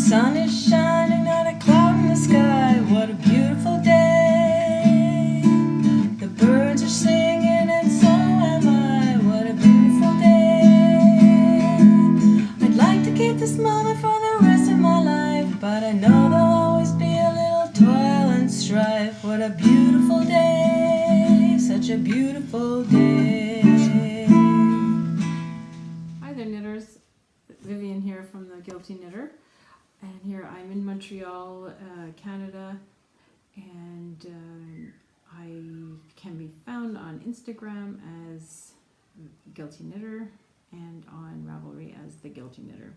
sun is shining, not a cloud in the sky. What a beautiful day. The birds are singing and so am I. What a beautiful day. I'd like to keep this moment for the rest of my life, but I know there'll always be a little toil and strife. What a beautiful day, such a beautiful day. Hi there, knitters. Vivian here from the Guilty Knitter, and here I'm in Montreal, Canada, and I can be found on Instagram as Guilty Knitter and on Ravelry as the Guilty Knitter.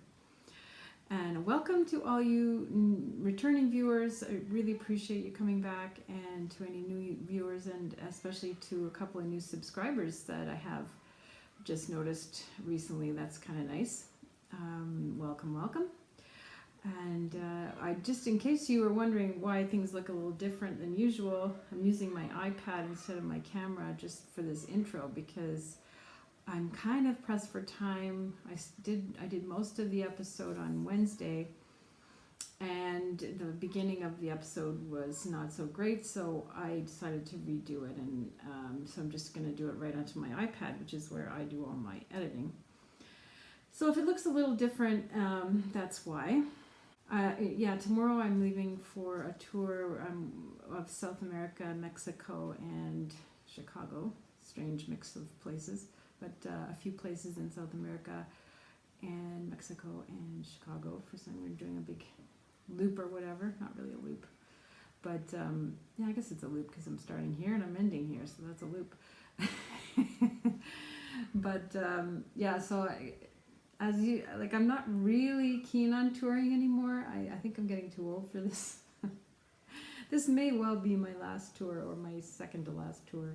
And welcome to all you returning viewers. I really appreciate you coming back, and to any new viewers, and especially to a couple of new subscribers that I have just noticed recently. That's kind of nice. Welcome. And I just, in case you were wondering why things look a little different than usual, I'm using my iPad instead of my camera just for this intro because I'm kind of pressed for time. I did most of the episode on Wednesday, and the beginning of the episode was not so great, so I decided to redo it, and so I'm just going to do it right onto my iPad, which is where I do all my editing. So if it looks a little different, that's why. Yeah, tomorrow I'm leaving for a tour of South America, Mexico, and Chicago. Strange mix of places, but a few places in South America and Mexico and Chicago. For some reason, we're doing a big loop or whatever. Not really a loop, but yeah, I guess it's a loop because I'm starting here and I'm ending here, so that's a loop. But yeah, so I'm not really keen on touring anymore. I think I'm getting too old for this. This may well be my last tour, or my second to last tour,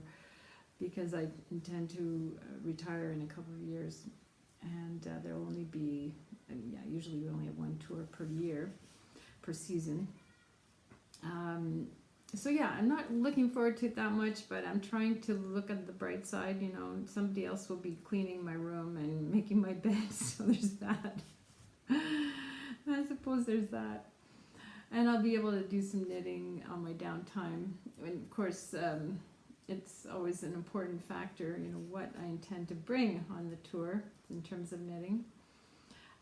because I intend to retire in a couple of years, and there will only be, usually we only have one tour per year, per season. So yeah, I'm not looking forward to it that much, but I'm trying to look at the bright side. You know, somebody else will be cleaning my room and making my bed, so there's that. I suppose there's that. And I'll be able to do some knitting on my downtime. And of course, it's always an important factor, you know, what I intend to bring on the tour in terms of knitting.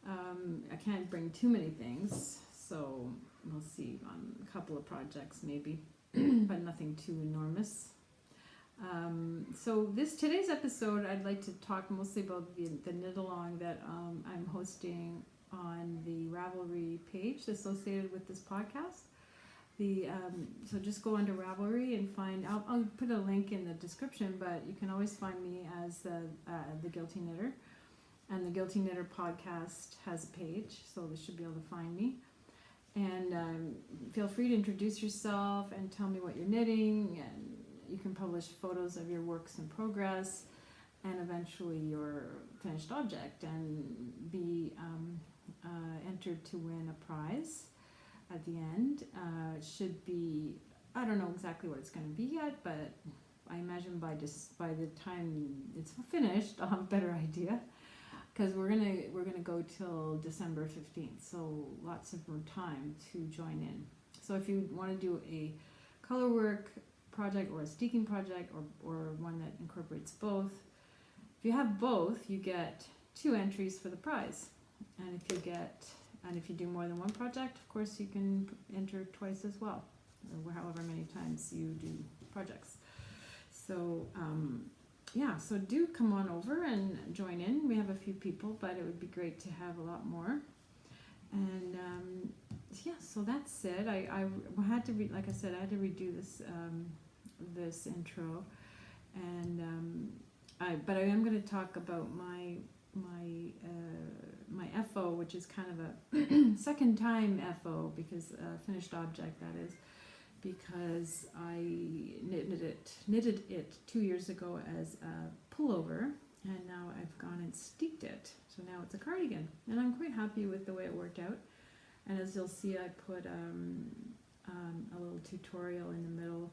I can't bring too many things, so we'll see on a couple of projects maybe, but nothing too enormous. So today's episode, I'd like to talk mostly about the knit along that I'm hosting on the Ravelry page associated with this podcast. So just go under Ravelry and find. I'll put a link in the description, but you can always find me as the Guilty Knitter, and the Guilty Knitter podcast has a page, so they should be able to find me. And feel free to introduce yourself and tell me what you're knitting, and you can publish photos of your works in progress and eventually your finished object, and be entered to win a prize at the end. It should be, I don't know exactly what it's going to be yet, but I imagine by the time it's finished, I'll have a better idea, because we're gonna go till December 15th, so lots of more time to join in. So if you want to do a color work project or a Steeking project, or one that incorporates both, if you have both, you get 2 entries for the prize. And if you do more than one project, of course, you can enter twice as well, or however many times you do projects. So yeah, so do come on over and join in. We have a few people, but it would be great to have a lot more. And yeah, so that's it. I had to like I said, I had to redo this intro, and but I am going to talk about my FO, which is kind of a second time FO, because finished object, that is, because I knitted it 2 year ago as a pullover, and now I've gone and steeked it, so now it's a cardigan, and I'm quite happy with the way it worked out. And as you'll see, I put a little tutorial in the middle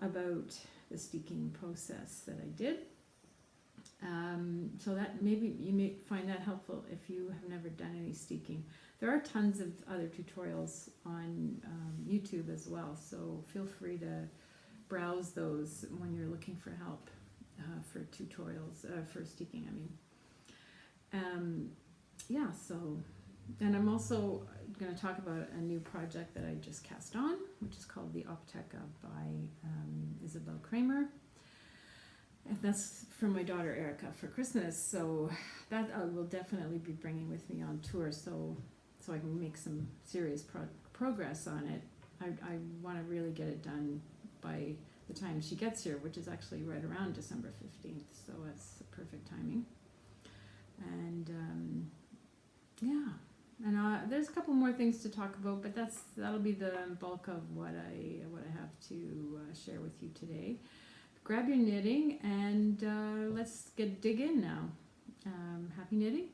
about the steeking process that I did. So that maybe you may find that helpful if you have never done any steeking. There are tons of other tutorials on YouTube as well, so feel free to browse those when you're looking for help for tutorials, for steeking, I mean. Yeah, so, and I'm also going to talk about a new project that I just cast on, which is called the Opteka by ISABELL Kraemer. And that's for my daughter Erica for Christmas, so that I will definitely be bringing with me on tour, so I can make some serious progress on it. I want to really get it done by the time she gets here, which is actually right around December 15th, so that's perfect timing. And yeah, and there's a couple more things to talk about, but that'll be the bulk of what I have to share with you today. Grab your knitting and let's dig in now. Happy knitting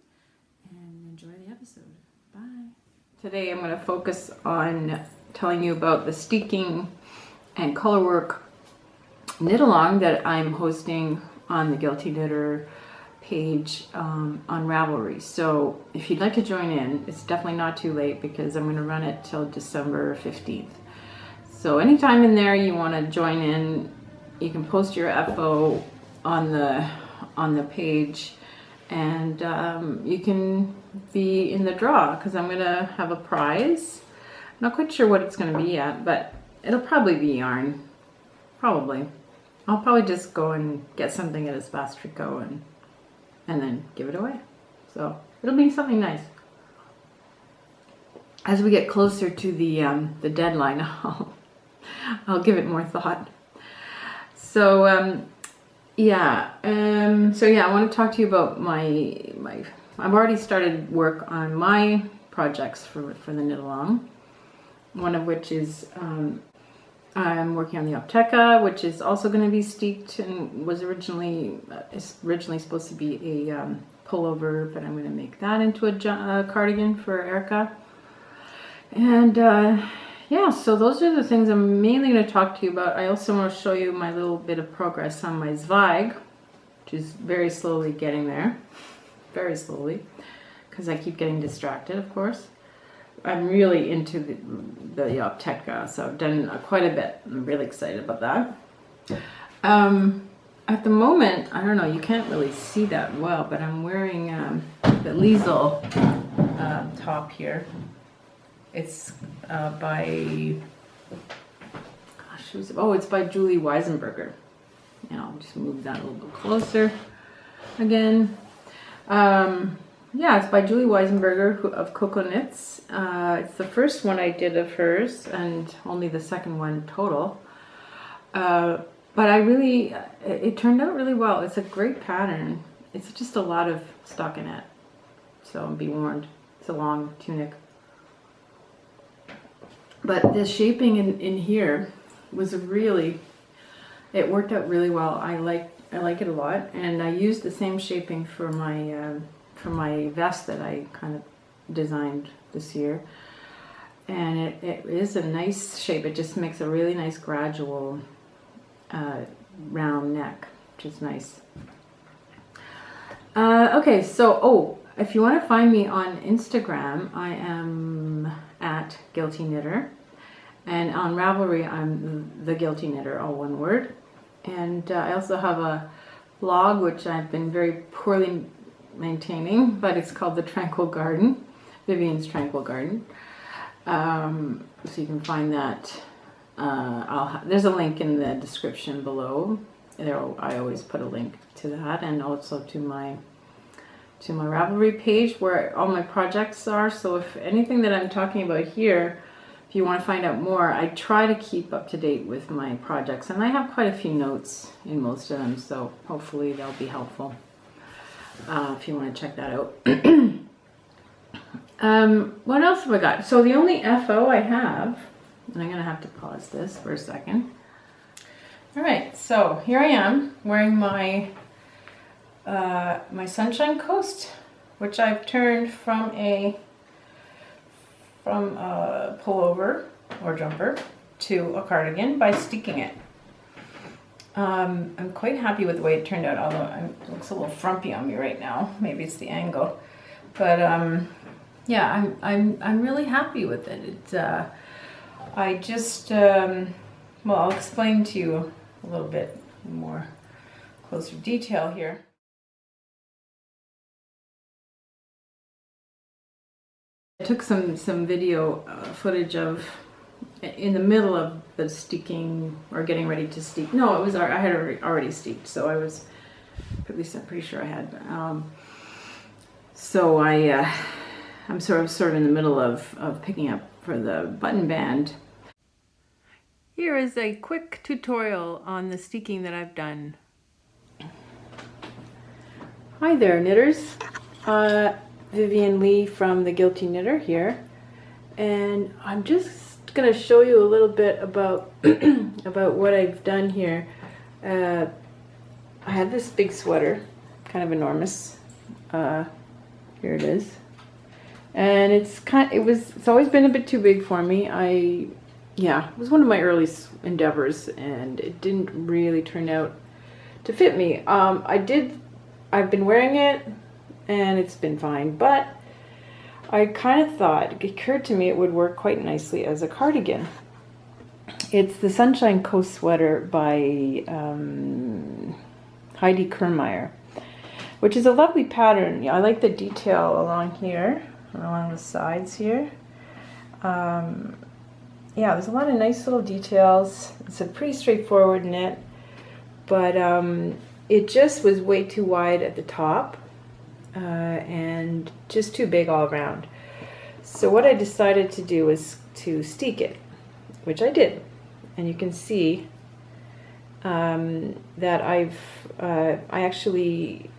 and enjoy the episode. Bye. Today I'm going to focus on telling you about the Steeking and Colorwork knit along that I'm hosting on the Guilty Knitter page on Ravelry. So if you'd like to join in, it's definitely not too late because I'm going to run it till December 15th. So anytime in there you want to join in, you can post your FO on the page, and you can be in the draw because I'm going to have a prize. Not quite sure what it's going to be yet, but it'll probably be yarn. Probably. I'll probably just go and get something at ISABELL and then give it away. So it'll be something nice. As we get closer to the deadline, I'll give it more thought. So I want to talk to you about my I've already started work on my projects for the knit along. One of which is I'm working on the Opteka, which is also going to be steeked and was originally supposed to be a pullover, but I'm going to make that into a cardigan for Erica. And yeah, so those are the things I'm mainly going to talk to you about. I also want to show you my little bit of progress on my Zweig, which is very slowly getting there. Very slowly, because I keep getting distracted, of course. I'm really into the Opteka, so I've done quite a bit. I'm really excited about that. At the moment, I don't know, you can't really see that well, but I'm wearing the Liesel top here. It's by, it's by Julie Weisenberger. And I'll just move that a little bit closer again. Yeah, it's by Julie Weisenberger of Coco Knits. It's the first one I did of hers and only the second one total. But it turned out really well. It's a great pattern. It's just a lot of stockinette. So be warned, it's a long tunic. But the shaping in here was it worked out really well. I like it a lot, and I used the same shaping for my vest that I kind of designed this year, and it is a nice shape. It just makes a really nice gradual round neck, which is nice. Okay, so if you want to find me on Instagram, I am at Guilty Knitter, and on Ravelry I'm the Guilty Knitter, all one word. And I also have a blog which I've been very poorly maintaining, but it's called The Tranquil Garden, Vivian's Tranquil Garden. So you can find that. There's a link in the description below. I always put a link to that, and also to my Ravelry page where all my projects are. So if anything that I'm talking about here, if you want to find out more, I try to keep up to date with my projects, and I have quite a few notes in most of them, so hopefully they'll be helpful if you want to check that out. What else have I got? So the only FO I have, and I'm going to have to pause this for a second. All right, so here I am wearing my Sunshine Coast, which I've turned from a pullover or jumper to a cardigan by steeking it. I'm quite happy with the way it turned out, although it looks a little frumpy on me right now. Maybe it's the angle, but yeah, I'm really happy with it. It's I just well, I'll explain to you a little bit more closer detail here. I took some video footage of in the middle of the steeking, or getting ready to steek. No, it was, I had already steeked, so I was, at least I'm pretty sure I had. So I'm sort of in the middle of picking up for the button band. Here is a quick tutorial on the steeking that I've done. Hi there, knitters. Vivian Lee from The Guilty Knitter here, and I'm just going to show you a little bit about about what I've done here. I have this big sweater, kind of enormous. Here it is, and it's always been a bit too big for me. Yeah, it was one of my early endeavors, and it didn't really turn out to fit me. I've been wearing it, and it's been fine, but I kind of thought, it occurred to me it would work quite nicely as a cardigan. It's the Sunshine Coast sweater by Heidi Kraemer, which is a lovely pattern. Yeah, I like the detail along here, along the sides here. Yeah, there's a lot of nice little details. It's a pretty straightforward knit, but it just was way too wide at the top. And just too big all around. So what I decided to do was to steek it, which I did. And you can see that I actually,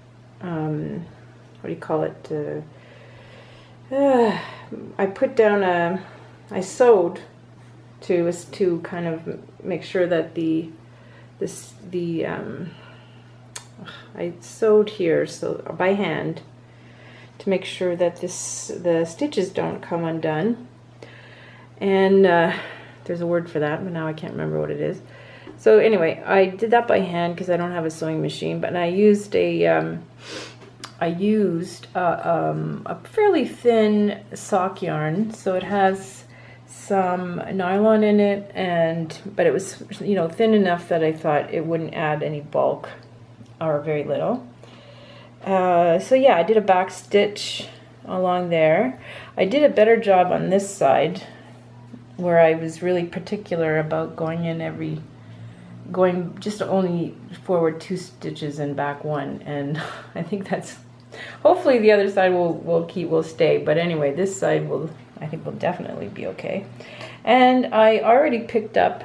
what do you call it? I put down I sewed to kind of make sure that I sewed here, so by hand, to make sure that the stitches don't come undone. And there's a word for that, but now I can't remember what it is. So anyway, I did that by hand because I don't have a sewing machine. But I used a fairly thin sock yarn, so it has some nylon in it, but it was, you know, thin enough that I thought it wouldn't add any bulk, or very little. So yeah, I did a back stitch along there. I did a better job on this side, where I was really particular about going just only forward 2 stitches and back 1, and I think that's, hopefully the other side will stay, but anyway, this side I think will definitely be okay. And I already picked up,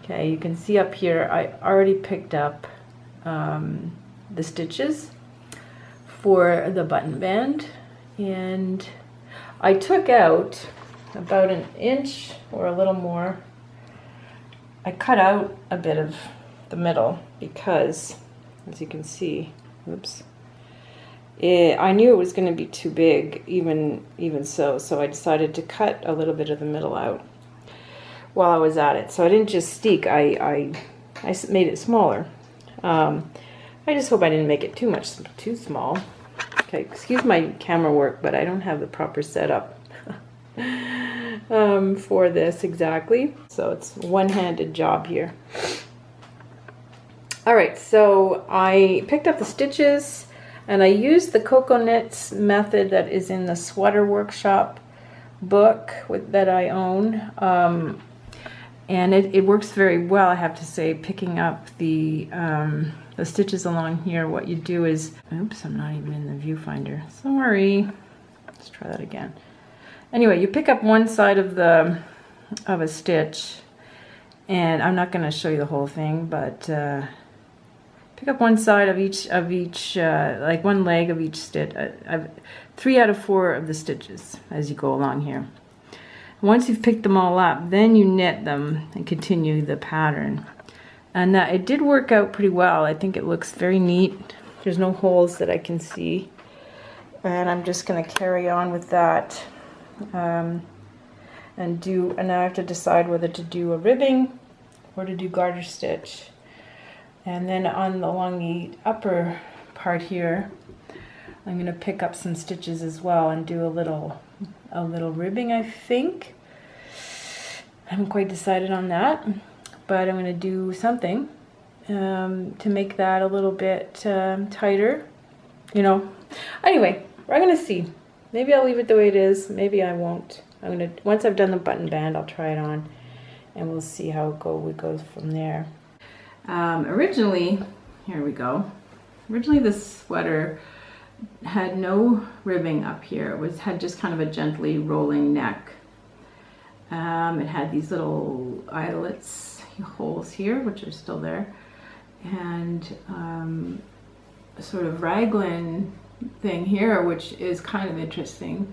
okay, you can see up here, I already picked up the stitches for the button band, and I took out about 1 inch or a little more. I cut out a bit of the middle because, as you can see, oops, I knew it was going to be too big, even so I decided to cut a little bit of the middle out while I was at it. So I didn't just steek, I made it smaller. I just hope I didn't make it too small. Okay, excuse my camera work, but I don't have the proper setup for this exactly. So it's a one-handed job here. All right, so I picked up the stitches, and I used the Cocoa Knits method that is in the Sweater Workshop book that I own. And it works very well, I have to say, picking up the stitches along here. What you do is, oops, I'm not even in the viewfinder. Sorry. Let's try that again. Anyway, you pick up one side of a stitch, and I'm not going to show you the whole thing, but pick up one side of each like one leg of each stitch. 3 out of 4 of the stitches as you go along here. Once you've picked them all up, then you knit them and continue the pattern. And it did work out pretty well. I think it looks very neat. There's no holes that I can see. And I'm just going to carry on with that. And now I have to decide whether to do a ribbing or to do garter stitch. And then along the upper part here, I'm going to pick up some stitches as well and do a little ribbing, I think. I haven't quite decided on that, but I'm going to do something to make that a little bit tighter, you know. Anyway, we're going to see. Maybe I'll leave it the way it is. Maybe I won't. Once I've done the button band, I'll try it on, and we'll see how it goes from there. Originally, here we go. Originally, this sweater had no ribbing up here. It had just kind of a gently rolling neck. It had these little eyelets, holes here, which are still there, and a sort of raglan thing here, which is kind of interesting.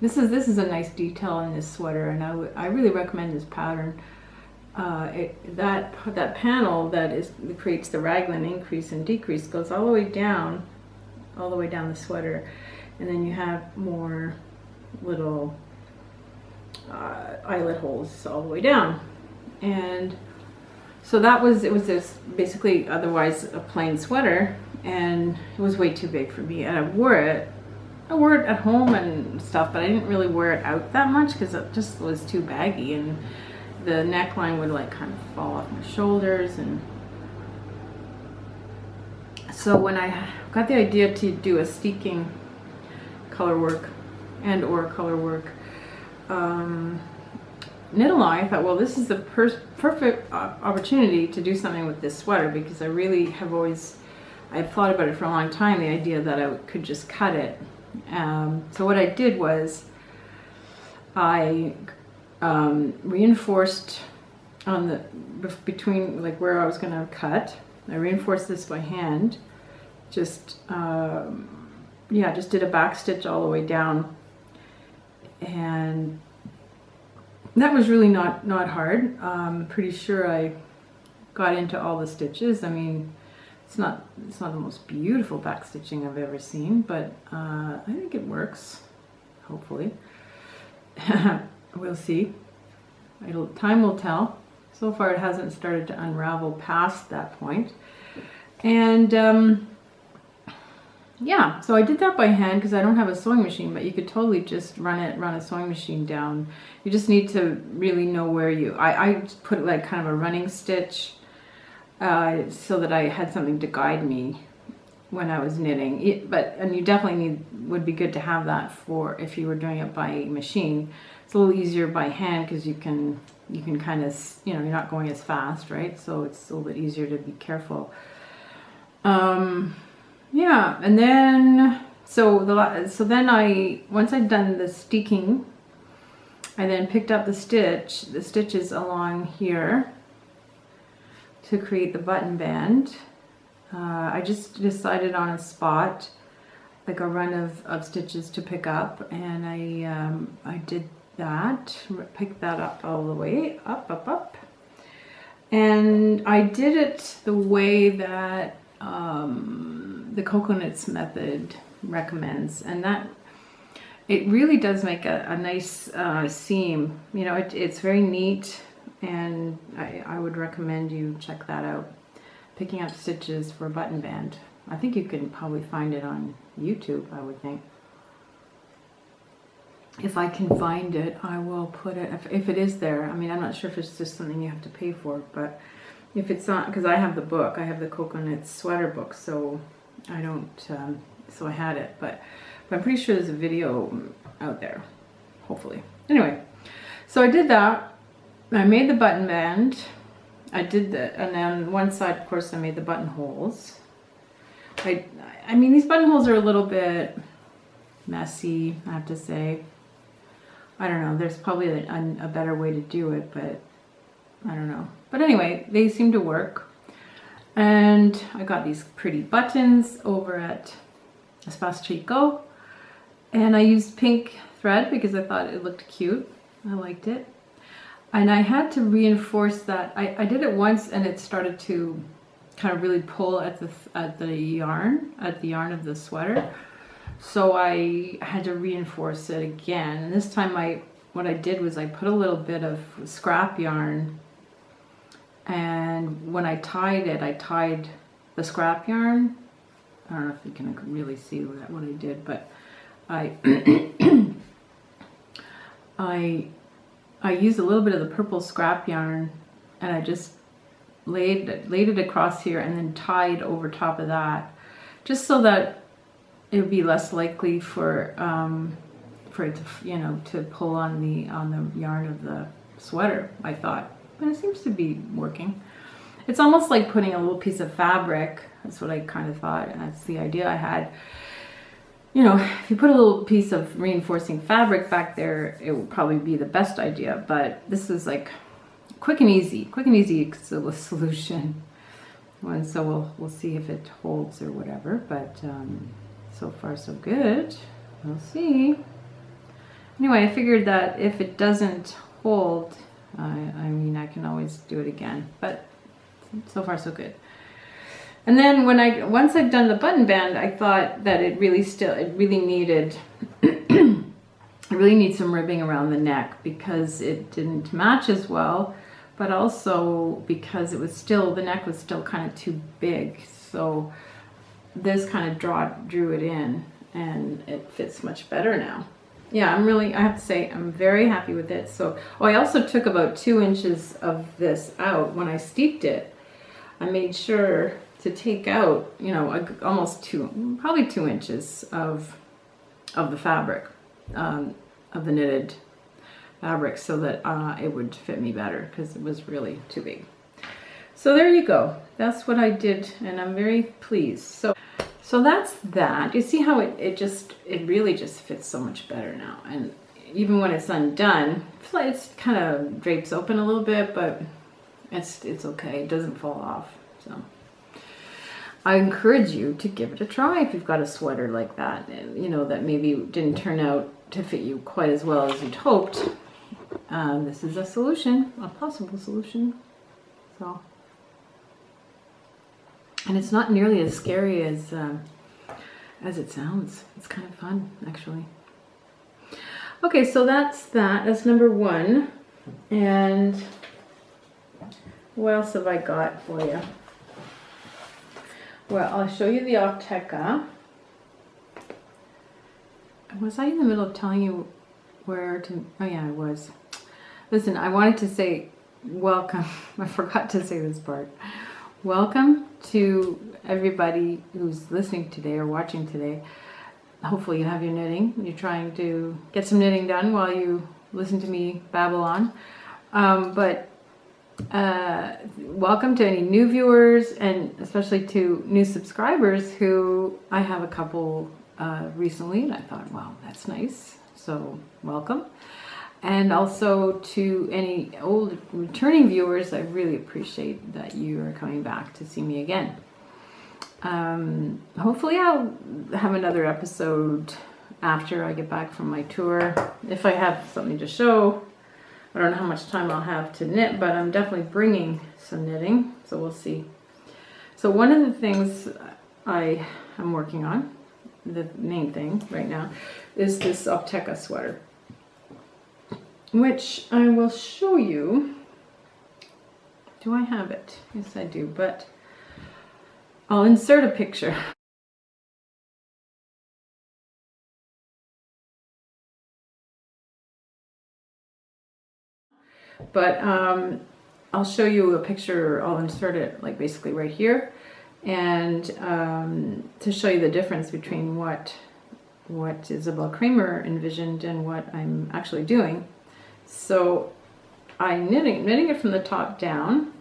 This is a nice detail in this sweater, and I really recommend this pattern. That panel that creates the raglan increase and decrease goes all the way down the sweater, and then you have more little eyelet holes all the way down. And so it was this basically otherwise a plain sweater, and it was way too big for me, and I wore it at home and stuff, but I didn't really wear it out that much because it just was too baggy, and the neckline would like kind of fall off my shoulders. And so when I got the idea to do a Steeking color work or color work knit along, I thought, well, this is the perfect opportunity to do something with this sweater, because I really have I've thought about it for a long time, the idea that I could just cut it. So what I did was I reinforced between like where I was going to cut. I reinforced this by hand. Just did a back stitch all the way down, and that was really not hard. I'm pretty sure I got into all the stitches. I mean, it's not the most beautiful back stitching I've ever seen, but I think it works, hopefully. We'll see. Time will tell. So far it hasn't started to unravel past that point. And yeah, so I did that by hand because I don't have a sewing machine, but you could totally just run a sewing machine down. You just need to really know where I put like kind of a running stitch so that I had something to guide me when I was knitting. And you definitely would be good to have that for if you were doing it by machine. It's a little easier by hand because you can kind of, you're not going as fast, right? So it's a little bit easier to be careful. Yeah, and then once I'd done the steeking, I then picked up the stitches along here to create the button band. I just decided on a spot, like a run of stitches to pick up, and I did that, picked that up all the way, up. And I did it the way that the coconuts method recommends, and that it really does make a nice seam. It's very neat, and I would recommend you check that out. Picking up stitches for a button band. I think you can probably find it on YouTube, I would think. If I can find it, I will put it, if it is there. I mean, I'm not sure if it's just something you have to pay for, but if it's not, because I have the book, I have the coconut sweater book, so I don't, so I had it, but I'm pretty sure there's a video out there, hopefully. Anyway, so I did that. I made the button band. I did that, and then one side, of course, I made the buttonholes. I mean, these buttonholes are a little bit messy, I have to say. I don't know, there's probably a better way to do it, but I don't know. But anyway, they seem to work. And I got these pretty buttons over at Espace Chico. And I used pink thread because I thought it looked cute. I liked it. And I had to reinforce that. I did it once and it started to kind of really pull at the yarn of the sweater. So I had to reinforce it again. And this time what I did was I put a little bit of scrap yarn And when I tied it, I tied the scrap yarn. I don't know if you can really see what I did, but I I used a little bit of the purple scrap yarn, and I just laid it across here and then tied over top of that, just so that it would be less likely for it to, to pull on the yarn of the sweater, I thought. And it seems to be working. It's almost like putting a little piece of fabric. That's what I kind of thought, and that's the idea I had. If you put a little piece of reinforcing fabric back there, it would probably be the best idea. But this is like quick and easy solution. And so we'll see if it holds or whatever. But so far so good. We'll see. Anyway, I figured that if it doesn't hold, I mean, I can always do it again. But so far so good. And then once I'd done the button band, I thought that it really needed some ribbing around the neck, because it didn't match as well, but also because the neck was still kind of too big. So this kind of drew it in, and it fits much better now. Yeah, I have to say, I'm very happy with it. So, I also took about 2 inches of this out when I steeped it. I made sure to take out, almost probably 2 inches of the fabric, of the knitted fabric, so that it would fit me better, because it was really too big. So there you go. That's what I did, and I'm very pleased. So that's that. You see how it really just fits so much better now. And even when it's undone, it's kind of drapes open a little bit, but it's okay. It doesn't fall off. So I encourage you to give it a try if you've got a sweater like that, that maybe didn't turn out to fit you quite as well as you'd hoped. This is a solution, a possible solution. So, and it's not nearly as scary as it sounds. It's kind of fun, actually. Okay, so that's that. That's number 1. And what else have I got for you? Well, I'll show you the Opteka. Was I in the middle of telling you where to? Oh yeah, I was. Listen, I wanted to say welcome. I forgot to say this part. Welcome to everybody who's listening today or watching today. Hopefully you have your knitting. You're trying to get some knitting done while you listen to me babble on. Welcome to any new viewers, and especially to new subscribers, who I have a couple recently, and I thought, wow, that's nice. So welcome. And also to any old returning viewers, I really appreciate that you are coming back to see me again. Hopefully I'll have another episode after I get back from my tour, if I have something to show. I don't know how much time I'll have to knit, but I'm definitely bringing some knitting, so we'll see. So one of the things I am working on, the main thing right now, is this Opteka sweater, which I will show you. Do I have it? Yes, I do, but I'll insert a picture. But I'll show you a picture. I'll insert it like basically right here, and to show you the difference between what ISABELL Kraemer envisioned and what I'm actually doing. So I'm knitting it from the top down,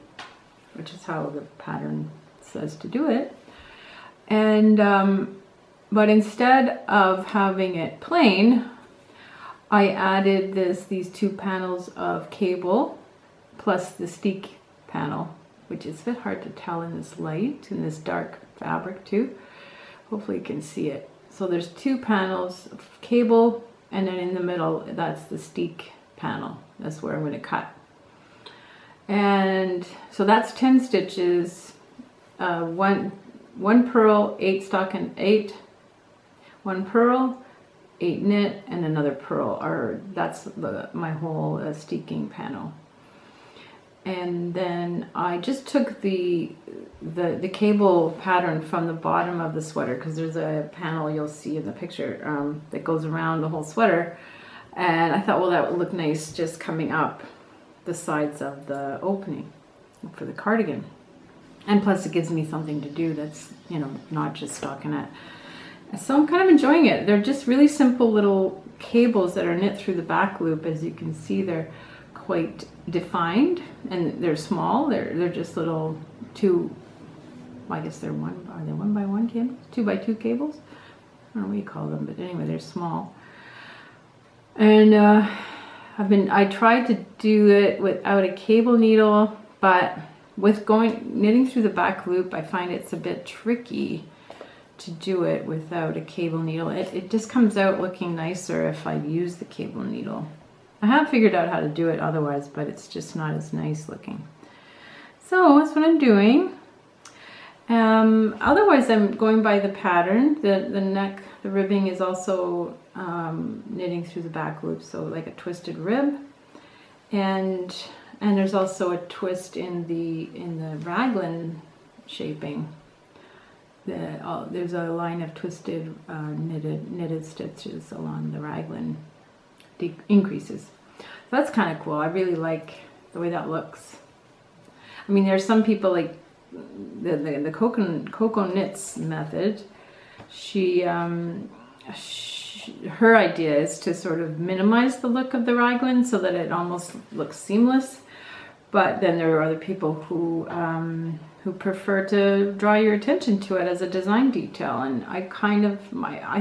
which is how the pattern says to do it. And but instead of having it plain, I added these 2 panels of cable plus the Steeking panel, which is a bit hard to tell in this light, in this dark fabric too. Hopefully you can see it. So there's 2 panels of cable, and then in the middle, that's the Steeking panel. That's where I'm going to cut. And so that's 10 stitches, one purl, 8 stocking, 8, 1 purl, 8 knit, and another purl. That's my whole Steeking panel. And then I just took the cable pattern from the bottom of the sweater, because there's a panel you'll see in the picture that goes around the whole sweater, and I thought, well, that would look nice just coming up the sides of the opening for the cardigan, and plus it gives me something to do that's, you know, not just stockinette. So I'm kind of enjoying it. They're just really simple little cables that are knit through the back loop. As you can see, they're quite defined, and they're small. They're just little I guess they're are they 1x1 cables? 2x2 cables? I don't know what you call them, but anyway, they're small. And I tried to do it without a cable needle, but with knitting through the back loop, I find it's a bit tricky to do it without a cable needle. It just comes out looking nicer if I use the cable needle. I have figured out how to do it otherwise, but it's just not as nice looking. So that's what I'm doing. Otherwise, I'm going by the pattern. The neck, the ribbing is also knitting through the back loop, so like a twisted rib, and there's also a twist in the raglan shaping. There's a line of twisted knitted stitches along the raglan increases. So that's kind of cool. I really like the way that looks. I mean, there's some people like the Coco Knits method. Her idea is to sort of minimize the look of the raglan so that it almost looks seamless. But then there are other people who prefer to draw your attention to it as a design detail, and I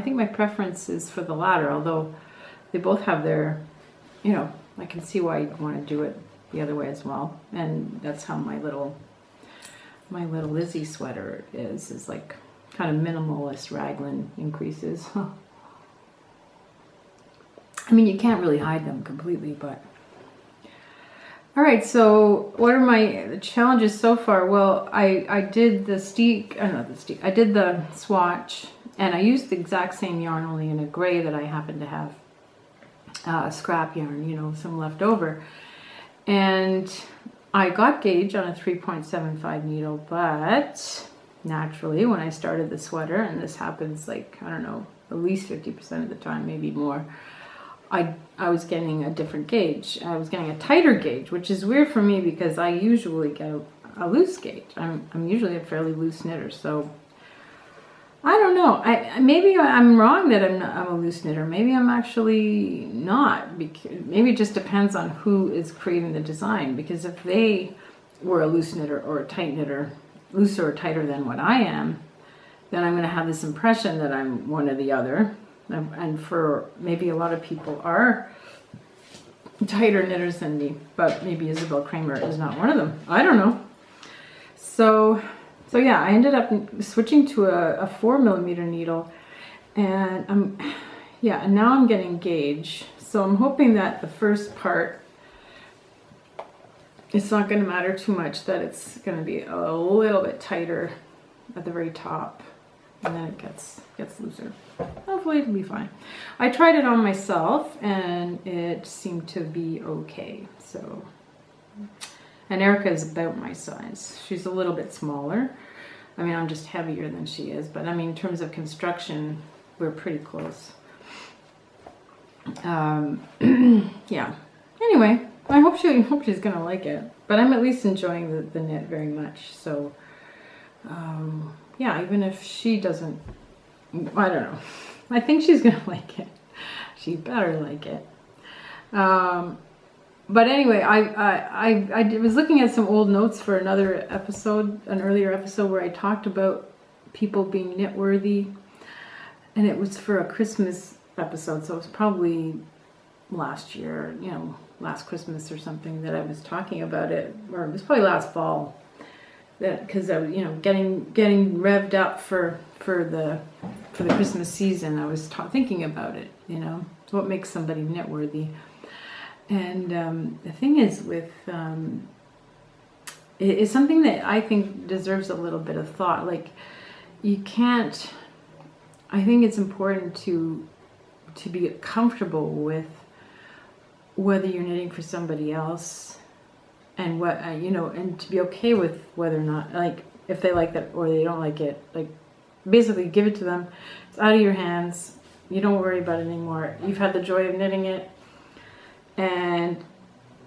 think my preference is for the latter, although they both have their, you know, I can see why you'd want to do it the other way as well. And that's how my little Lizzie sweater is like kind of minimalist raglan increases. I mean, you can't really hide them completely, but all right. So what are my challenges so far? Well, I did the I did the swatch, and I used the exact same yarn, only in a gray that I happen to have scrap yarn, you know, some left over. And I got gauge on a 3.75 needle, but naturally when I started the sweater, and this happens like, I don't know, at least 50% of the time, maybe more, I was getting a different gauge. I was getting a tighter gauge, which is weird for me because I usually get a loose gauge. I'm usually a fairly loose knitter, so I don't know. Maybe I'm wrong that I'm a loose knitter. Maybe I'm actually not. Maybe it just depends on who is creating the design. Because if they were a loose knitter or a tight knitter, looser or tighter than what I am, then I'm going to have this impression that I'm one or the other. And for maybe a lot of people are tighter knitters than me, but maybe Isabelle Kraemer is not one of them. I don't know. So yeah, I ended up switching to a 4mm needle, and now I'm getting gauge. So I'm hoping that the first part, it's not going to matter too much, that it's going to be a little bit tighter at the very top, and then it gets looser. Hopefully it'll be fine. I tried it on myself, and it seemed to be okay. So. And Erica is about my size. She's a little bit smaller. I mean, I'm just heavier than she is, but I mean, in terms of construction, we're pretty close. Yeah. Anyway, I hope she's gonna like it. But I'm at least enjoying the knit very much. So, yeah, even if she doesn't, I don't know. I think she's gonna like it. She better like it. But anyway, I was looking at some old notes for an earlier episode where I talked about people being knit-worthy, and it was for a Christmas episode, so it was probably last year, you know, last Christmas or something that I was talking about it, or it was probably last fall, that because I was, you know, getting revved up for the Christmas season. I was thinking about it, you know, what makes somebody knit-worthy. And the thing is with, it's something that I think deserves a little bit of thought. Like, you can't, I think it's important to be comfortable with whether you're knitting for somebody else and what, you know, and to be okay with whether or not, like, if they like that or they don't like it, like, basically give it to them. It's out of your hands. You don't worry about it anymore. You've had the joy of knitting it, and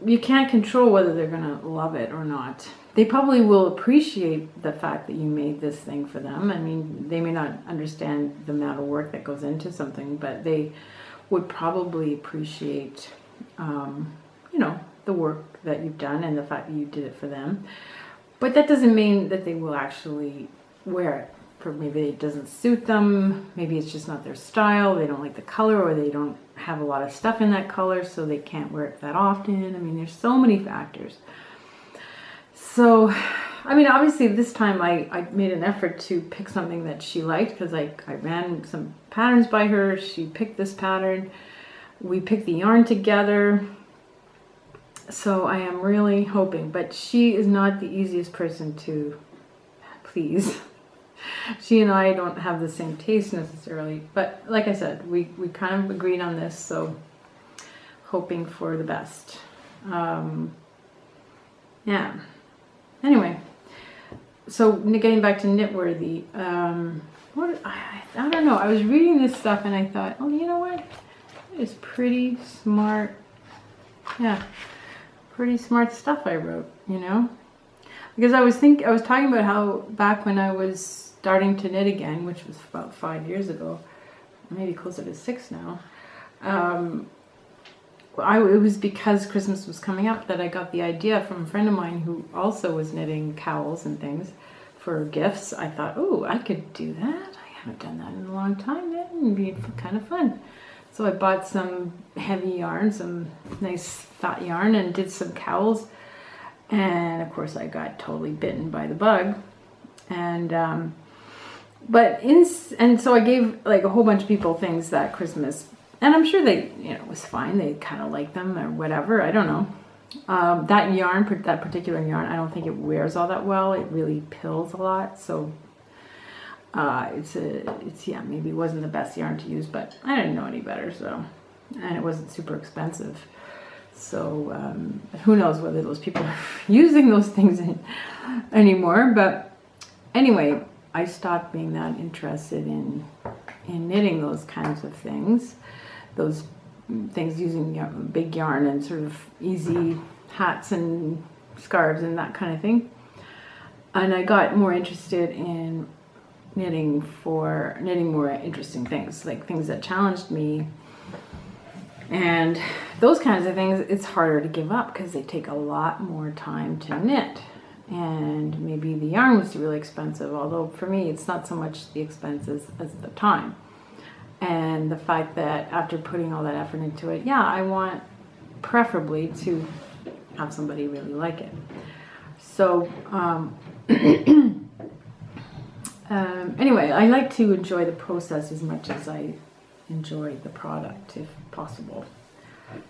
you can't control whether they're gonna love it or not. They probably will appreciate the fact that you made this thing for them. I mean, they may not understand the amount of work that goes into something, but they would probably appreciate, you know, the work that you've done and the fact that you did it for them. But that doesn't mean that they will actually wear it. For maybe it doesn't suit them, maybe it's just not their style, they don't like the color, or they don't have a lot of stuff in that color, so they can't wear it that often. I mean, there's so many factors. So, I mean, obviously this time I made an effort to pick something that she liked, because I ran some patterns by her. She picked this pattern. We picked the yarn together. So I am really hoping, but she is not the easiest person to please. She and I don't have the same taste necessarily, but like I said, we kind of agreed on this, so hoping for the best. Yeah. Anyway, so getting back to Knitworthy, I don't know. I was reading this stuff and I thought, oh, you know what? It's pretty smart. Yeah, pretty smart stuff I wrote, you know? Because I was talking about how back when I was starting to knit again, which was about 5 years ago, maybe closer to 6 now, it was because Christmas was coming up that I got the idea from a friend of mine who also was knitting cowls and things for gifts. I thought, oh, I could do that. I haven't done that in a long time. That would be kind of fun. So I bought some heavy yarn, some nice fat yarn, and did some cowls. And of course I got totally bitten by the bug. And so I gave like a whole bunch of people things that Christmas, and I'm sure they, you know, it was fine. They kind of liked them or whatever. I don't know. That yarn, that particular yarn, I don't think it wears all that well. It really pills a lot. So it's yeah, maybe it wasn't the best yarn to use, but I didn't know any better. So, and it wasn't super expensive. So who knows whether those people are using those things anymore. But anyway, I stopped being that interested in knitting those kinds of things. Those things using big yarn and sort of easy hats and scarves and that kind of thing. And I got more interested in knitting more interesting things, like things that challenged me. And those kinds of things, it's harder to give up because they take a lot more time to knit. And maybe the yarn was really expensive, although for me it's not so much the expenses as the time. And the fact that after putting all that effort into it, yeah, I want preferably to have somebody really like it. So anyway, I like to enjoy the process as much as I enjoy the product, if possible.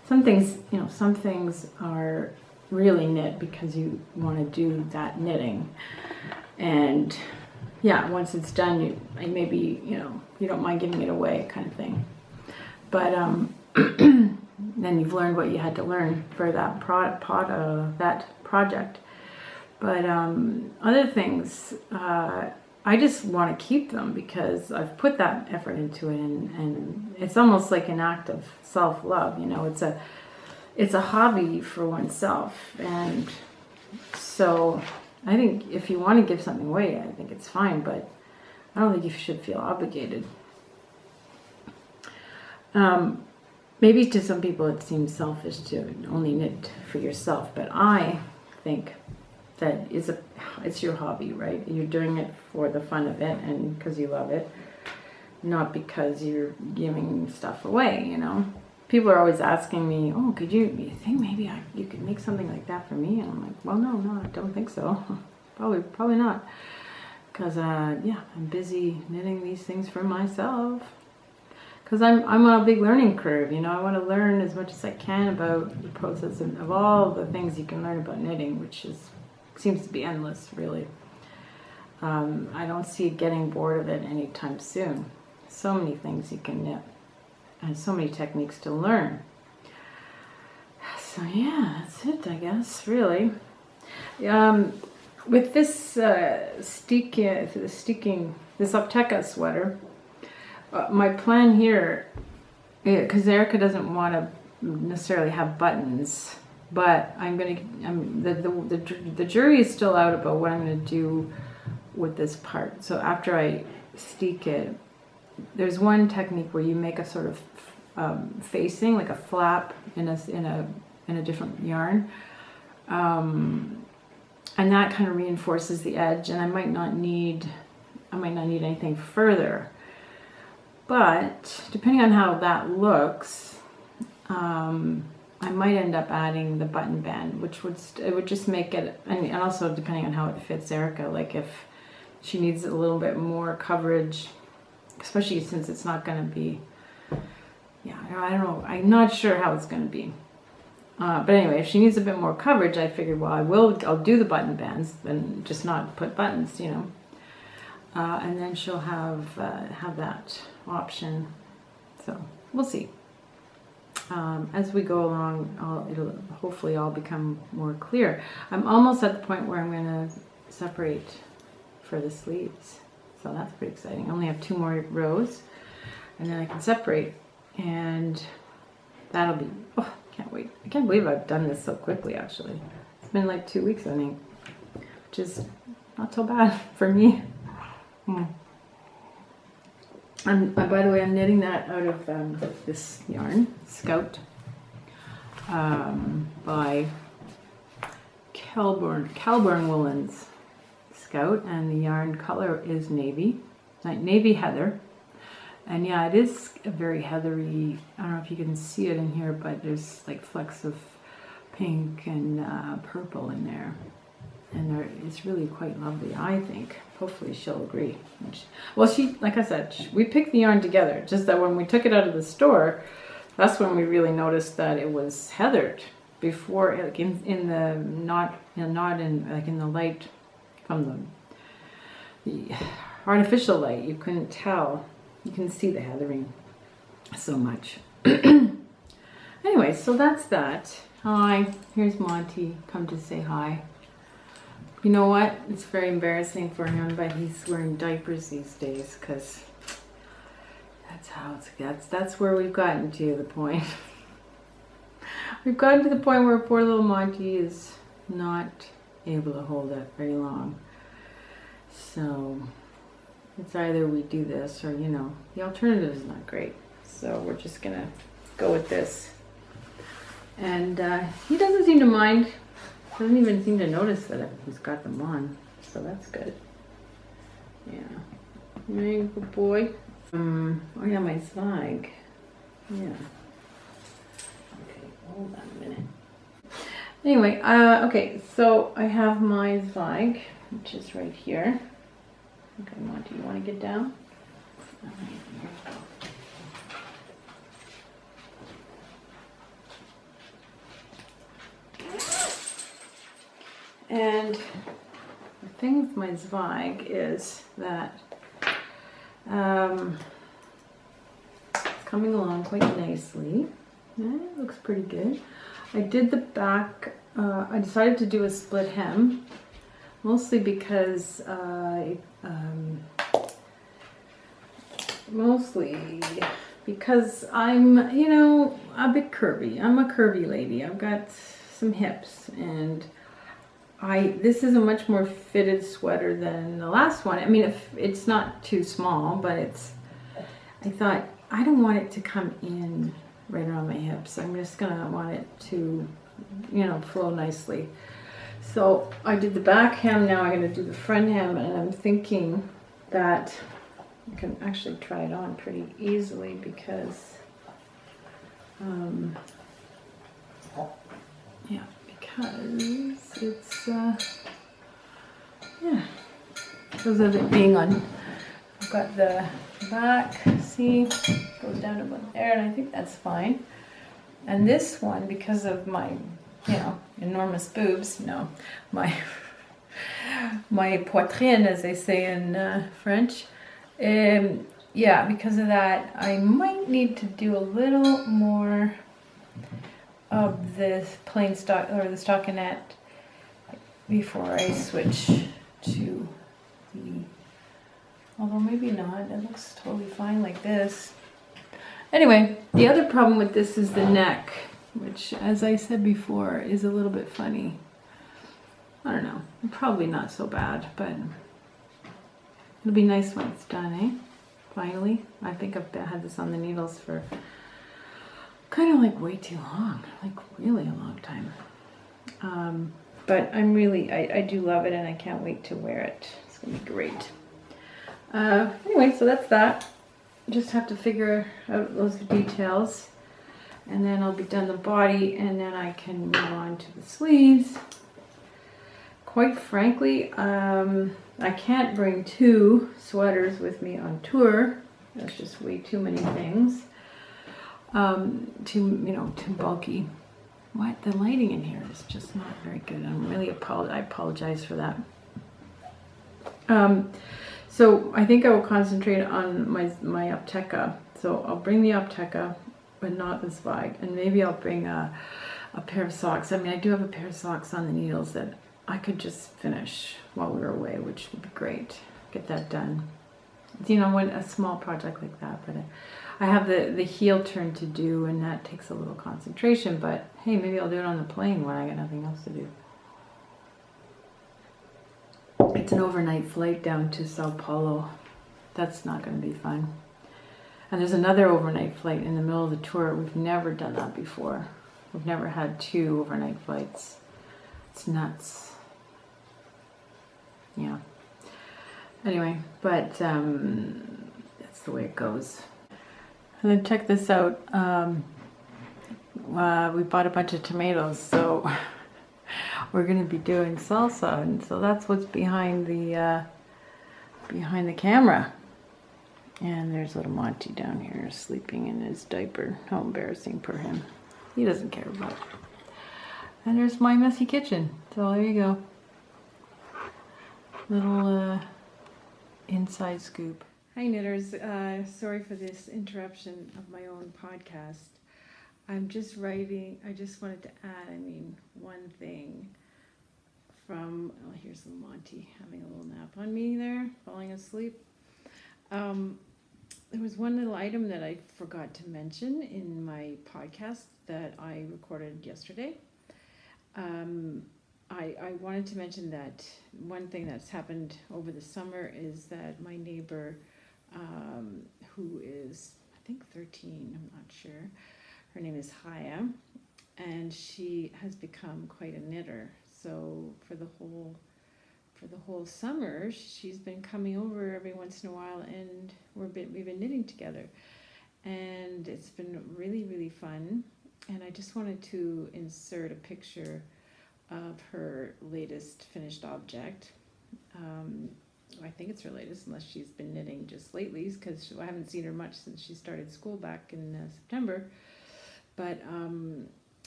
Some things, you know, some things are really knit because you want to do that knitting, and yeah, once it's done, maybe, you know, you don't mind giving it away, kind of thing. But then you've learned what you had to learn for that that project. But other things, I just want to keep them because I've put that effort into it, and it's almost like an act of self-love. You know, it's a hobby for oneself, and so I think if you want to give something away, I think it's fine, but I don't think you should feel obligated. Maybe to some people it seems selfish to only knit for yourself, but I think that it's your hobby, right? You're doing it for the fun of it and because you love it, not because you're giving stuff away, you know? People are always asking me, oh, you think maybe you could make something like that for me? And I'm like, well, no, I don't think so. Probably not. Because, yeah, I'm busy knitting these things for myself. Because I'm on a big learning curve, you know. I want to learn as much as I can about the process of all the things you can learn about knitting, which seems to be endless, really. I don't see getting bored of it anytime soon. So many things you can knit. And so many techniques to learn. So yeah, that's it, I guess, really. With this Steeking, this Opteka sweater, my plan here, because Erica doesn't want to necessarily have buttons, but the jury is still out about what I'm going to do with this part. So after I steek it, there's one technique where you make a sort of facing, like a flap in a different yarn, and that kind of reinforces the edge. And I might not need anything further, but depending on how that looks, I might end up adding the button band, which would just make it, and also depending on how it fits Erica, like if she needs a little bit more coverage, especially since it's not going to be, yeah, I don't know, I'm not sure how it's going to be. But anyway, if she needs a bit more coverage, I figured, well, I'll do the button bands and just not put buttons, you know. And then she'll have that option. So we'll see. As we go along, it'll hopefully all become more clear. I'm almost at the point where I'm going to separate for the sleeves. So that's pretty exciting. I only have 2 more rows, and then I can separate, and that'll be, oh, can't wait. I can't believe I've done this so quickly, actually. It's been like 2 weeks, I think, which is not so bad for me. And by the way, I'm knitting that out of this yarn, Scout, by Kelburn Woolens Scout, and the yarn color is navy, like navy heather. And yeah, it is a very heathery, I don't know if you can see it in here, but there's like flecks of pink and purple in there. And it's really quite lovely, I think. Hopefully she'll agree. Well, like I said, we picked the yarn together. Just that when we took it out of the store, that's when we really noticed that it was heathered. Before, like in the not in the light from the artificial light, you couldn't tell. You can see the heathering so much. Anyway, so that's that. Hi, here's Monty. Come to say hi. You know what? It's very embarrassing for him, but he's wearing diapers these days because that's where we've gotten to the point. We've gotten to the point where poor little Monty is not able to hold it very long. So it's either we do this or, you know, the alternative is not great. So we're just gonna go with this. And he doesn't seem to mind. Doesn't even seem to notice that he's got them on, so that's good. Yeah, hey, good boy. Oh yeah, my Zweig. Yeah. Okay, hold on a minute. Anyway, okay, so I have my Zweig, which is right here. Okay, Monty, you want to get down? All right, here we go. And the thing with my Zweig is that it's coming along quite nicely. Yeah, it looks pretty good. I did the back, I decided to do a split hem, mostly because I'm, you know, a bit curvy. I'm a curvy lady. I've got some hips, and this is a much more fitted sweater than the last one. I mean, if it's not too small, but I thought I don't want it to come in right around my hips. I'm just gonna want it to, you know, flow nicely. So I did the back hem, now I'm gonna do the front hem, and I'm thinking that I can actually try it on pretty easily because, yeah. Because it's, yeah, because of it being on, I've got the back, see, goes down about there, and I think that's fine. And this one, because of my, you know, enormous boobs, no, my poitrine, as they say in French, yeah, because of that, I might need to do a little more of this plain stock or the stockinette before I switch to the, although maybe not, it looks totally fine like this. Anyway, the other problem with this is the neck, which, as I said before, is a little bit funny. I don't know, probably not so bad, but it'll be nice when it's done, eh? Finally. I think I've had this on the needles for kind of like way too long, like really a long time. But I'm really, I do love it and I can't wait to wear it. It's gonna be great. Anyway, so that's that. Just have to figure out those details and then I'll be done the body and then I can move on to the sleeves. Quite frankly, I can't bring 2 sweaters with me on tour. That's just way too many things. Too bulky. What? The lighting in here is just not very good. I apologize for that. So I think I will concentrate on my Opteka. So I'll bring the Opteka, but not the Zweig. And maybe I'll bring a pair of socks. I mean, I do have a pair of socks on the needles that I could just finish while we were away, which would be great. Get that done. You know, when a small project like that, but I have the heel turn to do, and that takes a little concentration. But hey, maybe I'll do it on the plane when I got nothing else to do. It's an overnight flight down to Sao Paulo. That's not going to be fun. And there's another overnight flight in the middle of the tour. We've never done that before. We've never had 2 overnight flights. It's nuts. Yeah. Anyway, but that's the way it goes. And then check this out. We bought a bunch of tomatoes, so we're going to be doing salsa, and so that's what's behind the camera. And there's little Monty down here sleeping in his diaper. How embarrassing for him. He doesn't care about it. And there's my messy kitchen. So there you go. Little inside scoop. Hi knitters. Sorry for this interruption of my own podcast. I'm just writing. I just wanted to add, one thing from, oh, here's little Monty having a little nap on me there, falling asleep. There was one little item that I forgot to mention in my podcast that I recorded yesterday. I wanted to mention that one thing that's happened over the summer is that my neighbor, who is, I think 13, I'm not sure, her name is Haya, and she has become quite a knitter. So for the whole summer, she's been coming over every once in a while, and we've been knitting together, and it's been really, really fun. And I just wanted to insert a picture of her latest finished object. I think it's her latest, unless she's been knitting just lately, because I haven't seen her much since she started school back in September. But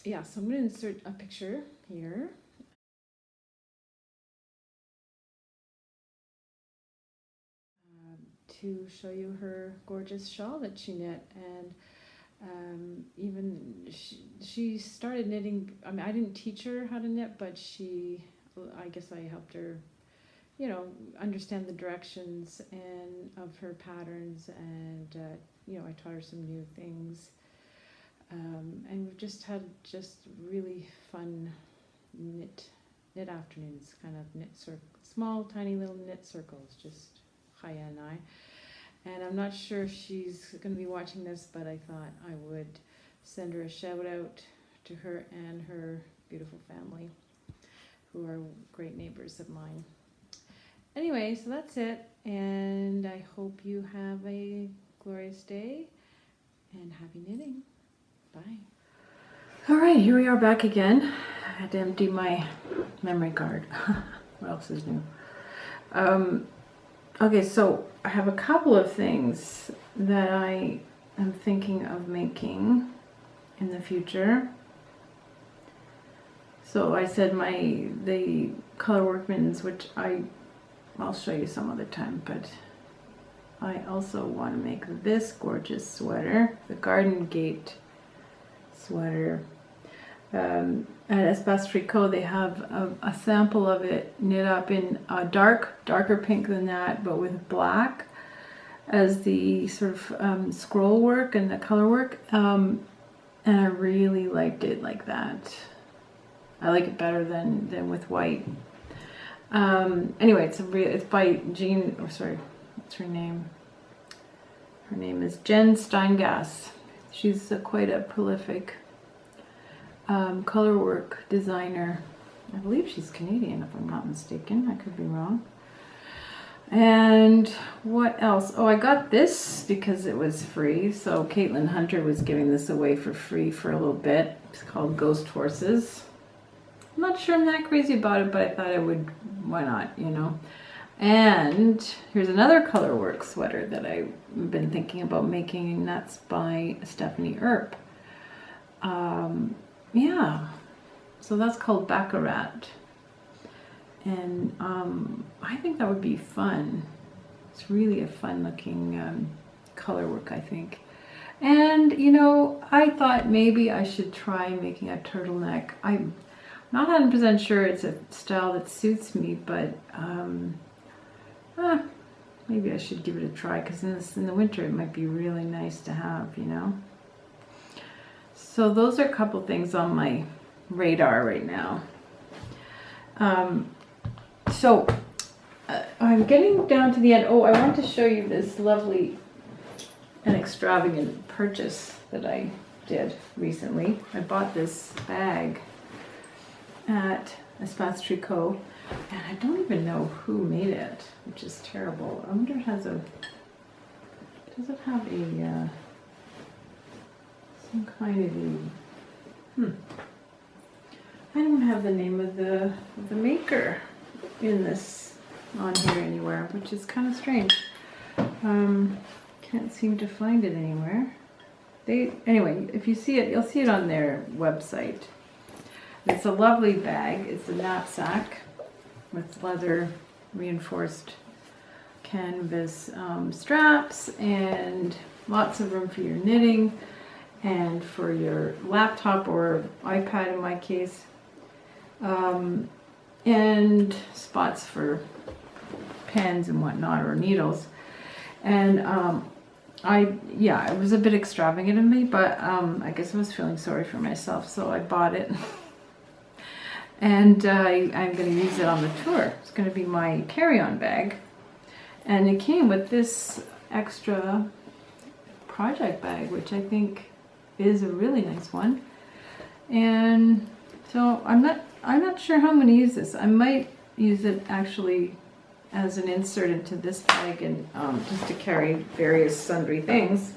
yeah, so I'm going to insert a picture here. To show you her gorgeous shawl that she knit. And even she started knitting. I mean, I didn't teach her how to knit, but I guess I helped her, understand the directions and of her patterns, and I taught her some new things. And we've just had really fun knit afternoons, kind of small, tiny little knit circles, just Chaya and I. And I'm not sure if she's going to be watching this, but I thought I would send her a shout out to her and her beautiful family, who are great neighbors of mine. Anyway, so that's it, and I hope you have a glorious day, and happy knitting. Bye. All right, here we are back again. I had to empty my memory card. What else is new? Okay, so I have a couple of things that I am thinking of making in the future. So I said the color workmans, which I'll show you some other time, but I also want to make this gorgeous sweater, the Garden Gate sweater. at Espace Tricot, they have a sample of it knit up in darker pink than that, but with black as the sort of scroll work and the color work. And I really liked it like that. I like it better than with white. Anyway, it's by Jean, oh sorry, what's her name? Her name is Jen Steingass. She's quite a prolific color work designer. I believe she's Canadian, if I'm not mistaken. I could be wrong. And what else? Oh, I got this because it was free. So Caitlin Hunter was giving this away for free for a little bit. It's called Ghost Horses. I'm not sure I'm that crazy about it, but I thought I would, why not, you know. And here's another color work sweater that I've been thinking about making, and that's by Stephanie Earp. Yeah, so that's called Baccarat. And I think that would be fun. It's really a fun looking color work, I think. And you know, I thought maybe I should try making a turtleneck. I'm not 100% sure it's a style that suits me, but maybe I should give it a try, because in the winter it might be really nice to have, you know. So those are a couple things on my radar right now. So I'm getting down to the end. Oh, I want to show you this lovely and extravagant purchase that I did recently. I bought this bag at Espace Tricot, and I don't even know who made it, which is terrible. I wonder if it has does it have a some kind of a I don't have the name of the maker in this on here anywhere, which is kind of strange. Can't seem to find it anywhere. Anyway, if you see it, you'll see it on their website. It's a lovely bag. It's a knapsack with leather reinforced canvas straps and lots of room for your knitting and for your laptop or iPad in my case, and spots for pens and whatnot, or needles. And it was a bit extravagant of me, but I guess I was feeling sorry for myself, so I bought it. And I'm going to use it on the tour. It's going to be my carry-on bag. And it came with this extra project bag, which I think is a really nice one. And so I'm not sure how I'm going to use this. I might use it actually as an insert into this bag, and just to carry various sundry things.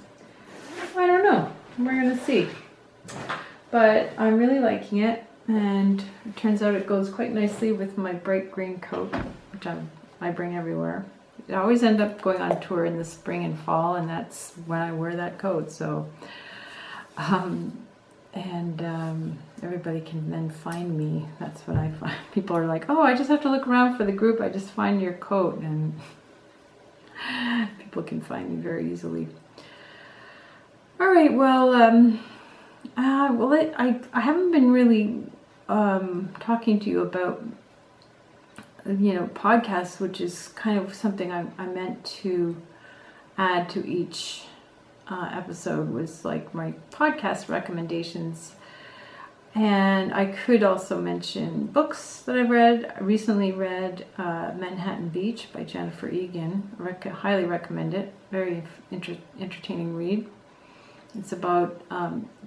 I don't know. We're going to see. But I'm really liking it, and it turns out it goes quite nicely with my bright green coat, which I bring everywhere. I always end up going on tour in the spring and fall, and that's when I wear that coat. So, everybody can then find me. That's what I find. People are like, oh, I just have to look around for the group. I just find your coat, and people can find me very easily. All right, well, I haven't been really talking to you about, you know, podcasts, which is kind of something I meant to add to each episode, was like my podcast recommendations. And I could also mention books that I've read. I recently read Manhattan Beach by Jennifer Egan. I highly recommend it. Very entertaining read. It's about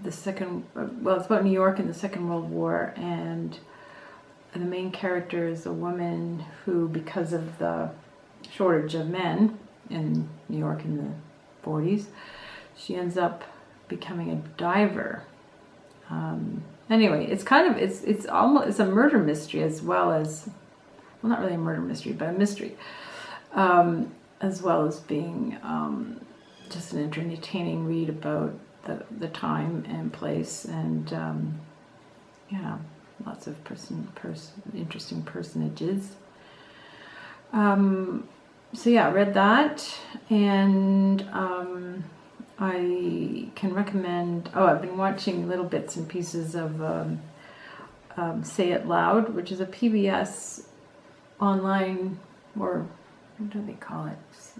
it's about New York in the Second World War, and the main character is a woman who, because of the shortage of men in New York in the 40s, she ends up becoming a diver. Anyway, it's a murder mystery, as well as, well, not really a murder mystery, but a mystery, as well as being just an entertaining read about the time and place, and lots of interesting personages. So yeah, I read that, and I can recommend, I've been watching little bits and pieces of Say It Loud, which is a PBS online, or what do they call it?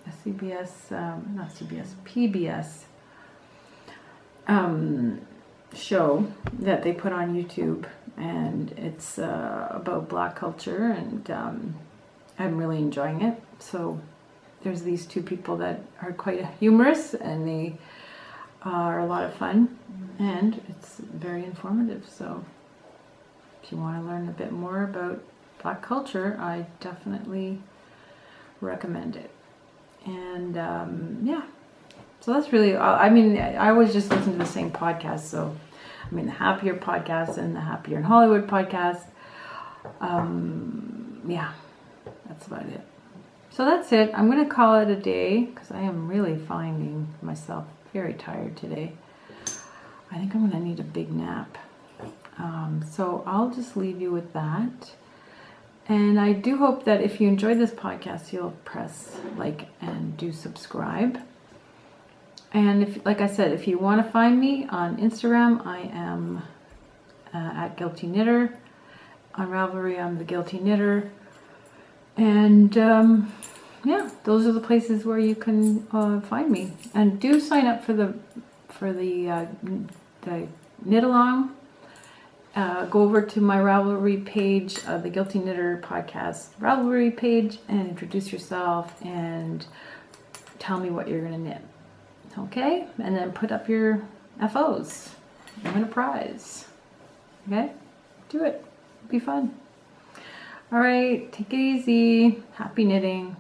A CBS, not CBS, PBS show that they put on YouTube, and it's about Black culture, and I'm really enjoying it. So there's these two people that are quite humorous, and they are a lot of fun, and it's very informative. So if you want to learn a bit more about Black culture, I definitely recommend it. And yeah, so that's really, I mean, I always just listen to the same podcast. So I mean, the Happier podcast and the Happier in Hollywood podcast. Yeah, that's about it. So that's it. I'm going to call it a day because I am really finding myself very tired today. I think I'm going to need a big nap. So I'll just leave you with that. And I do hope that if you enjoyed this podcast, you'll press like and do subscribe. And if, like I said, if you want to find me on Instagram, I am at Guilty Knitter. On Ravelry, I'm the Guilty Knitter. And yeah, those are the places where you can find me. And do sign up for the knit along. Go over to my Ravelry page, the Guilty Knitter podcast Ravelry page, and introduce yourself and tell me what you're going to knit. Okay? And then put up your FOs. Win a prize. Okay? Do it. It'll be fun. Alright, take it easy. Happy knitting.